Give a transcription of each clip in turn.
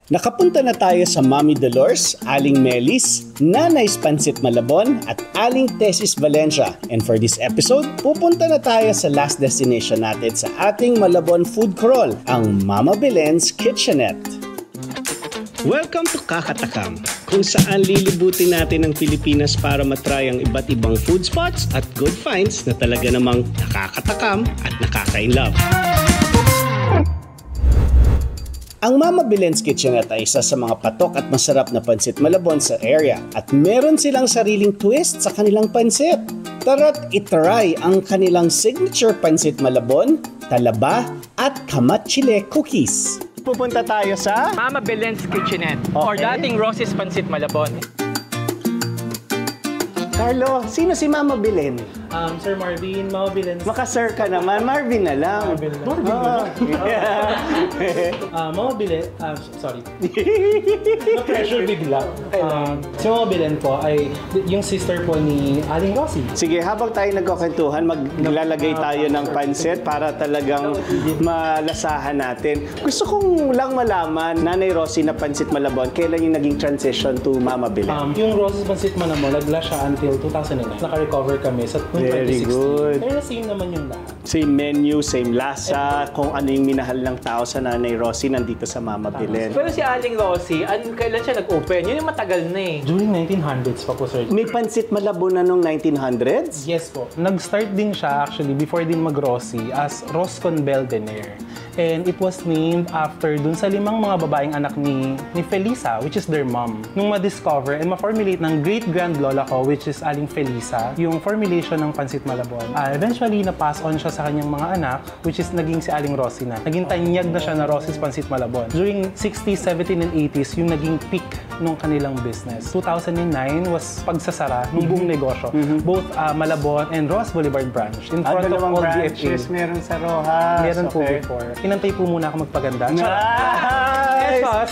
Nakapunta na tayo sa Mami Dolores, Aling Melis, Nanay's Pancit Malabon at Aling Tesis Valencia. And for this episode, pupunta na tayo sa last destination natin sa ating Malabon food crawl, ang Mama Belen's Kitchenette. Welcome to Kakatakam, kung saan lilibutin natin ang Pilipinas para matry ang iba't ibang food spots at good finds na talaga namang nakakatakam at nakaka-inlove. Ang Mama Belen's Kitchenette ay isa sa mga patok at masarap na pansit malabon sa area at meron silang sariling twist sa kanilang pansit. Tara't itry ang kanilang signature pansit malabon, talaba at kamat chile cookies. Pupunta tayo sa Mama Belen's Kitchenette or dating Ross's Pancit Malabon. Carlo, sino si Mama Belen? Sir Marvin, Mama Belen's... Maka-sir ka naman, Marvin na lang. Marvin na Mama Belen, sorry. Na-pressure bigla. Si Mama Belen po ay yung sister po ni Aling Rosie. Sige, habang tayo nagkukwentuhan, maglalagay tayo ng pansit para talagang malasahan natin. Gusto kong lang malaman, Nanay Rosie na pansit malabon, kailan yung naging transition to Mama Belen? Yung Ross's Pancit Malabon, nagla siya until 2009. Naka-recover kami sa 2016. Very good. Pero same naman yung lahat. Same menu, same lasa, kung ano yung minahal ng tao sa Nanay Rosie nandito sa Mama Belen. Pero si Aling Rosie, kailan siya nag-open? Yun yung matagal na eh. During 1900s pa po, sir. May pansit malabon na nung 1900s? Yes po. Nag-start din siya actually before din mag-Rosie as Roscon Belvedere. And it was named after dun sa 5 mga babaeng anak ni Felisa, which is their mom. Nung ma-discover and ma-formulate ng great-grand lola ko, which is Aling Felisa, yung formulation ng Pancit Malabon. Eventually, na-pass on siya sa kanyang mga anak, which is naging si Aling Rosie na. Naging tanyag na siya na Ross's Pancit Malabon. During 60s, 70s, and 80s, yung naging peak nung kanilang business. 2009 was pagsasara ng buong negosyo. Both Malabon and Ross Boulevard branch. In front of all branches, meron sa Rojas. Meron po before. Inantay po muna ako magpaganda. Nice!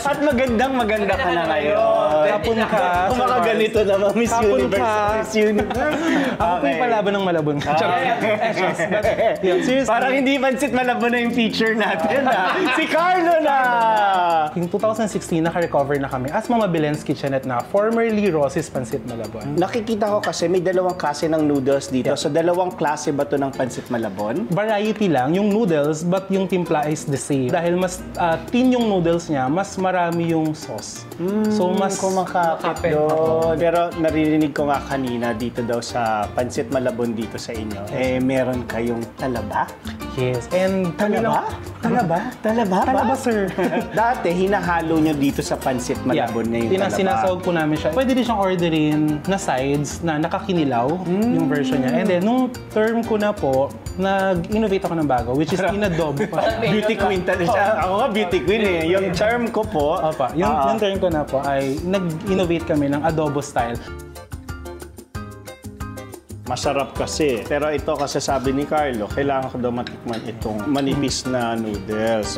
At maganda ka na ngayon. Kapon ka. Kung makaganito naman, Miss Universe. Miss Universe. Ako po yung palaban ng Malabon. Seriously. Parang hindi pansit malabon na yung feature natin. Si Carlo na! Yung 2016, naka-recover na kami as Mama Belen's Kitchenette na, formerly Ross's Pancit Malabon. Nakikita ko kasi may dalawang klase ng noodles dito. So, dalawang klase ba to ng pansit malabon? Variety lang, yung noodles, but yung timpla is the same. Dahil mas thin yung noodles niya, mas marami yung sauce. So, mas kumakapit doon. Pero naririnig ko nga kanina dito daw sa pansit malabon dito sa inyo, meron kayong talaba? Yes. And Talaba? Talaba, sir. Dati, hinahalo nyo dito sa pansit malabon na yung talaba. Sinasawag po namin siya. Pwede din siyang orderin na sides na nakakinilaw, yung version niya. And then, nung term ko na po, nag-innovate ako ng bago, which is inadobo pa siya. Beauty queen talaga siya. Ako nga beauty queen eh. Yung term ko po. Yung term ko na po ay nag-innovate kami ng adobo style. Masarap kasi. Pero ito kasi sabi ni Carlo, kailangan ko daw matikman itong manipis na noodles.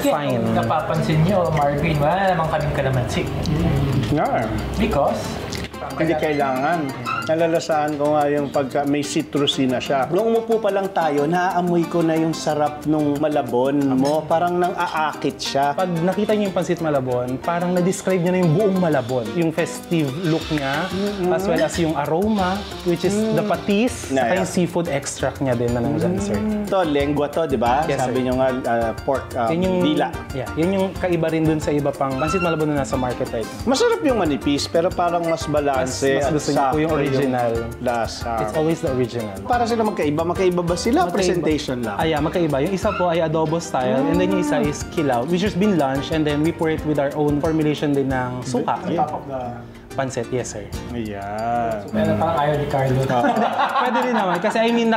Fine. Napapansin niyo, Marvin, wala namang kaming kalamansi. Yeah. Because? Hindi kailangan. Nalalasaan ko nga yung pagka may citrusy na siya. Nung umupo pa lang tayo, naaamoy ko na yung sarap nung malabon mo. Parang nang aakit siya. Pag nakita niyo yung Pancit Malabon, parang na-describe niya na yung buong Malabon. Yung festive look niya, as well as yung aroma, which is the patis, saka yung seafood extract niya din na nandyan, sir. Ito, lengua to, di ba? Yes, sabi niyo nga, pork, yung dila. Yeah, yun yung kaiba rin dun sa iba pang Pancit Malabon na nasa market right now. Masarap yung manipis, pero parang mas balanse Mas gusto niyo po yung original. Lasa. It's always the original. Para sila magkaiba. Magkaiba ba sila? Presentation lang? Magkaiba. Yung isa po ay adobo style, and then yung isa is kilaw, which has been launched, and then we pour it with our own formulation din ng suka. On top of the pancit, yes sir. Ayan. Pero parang ayaw ni Carlo. Pwede rin naman, kasi I mean,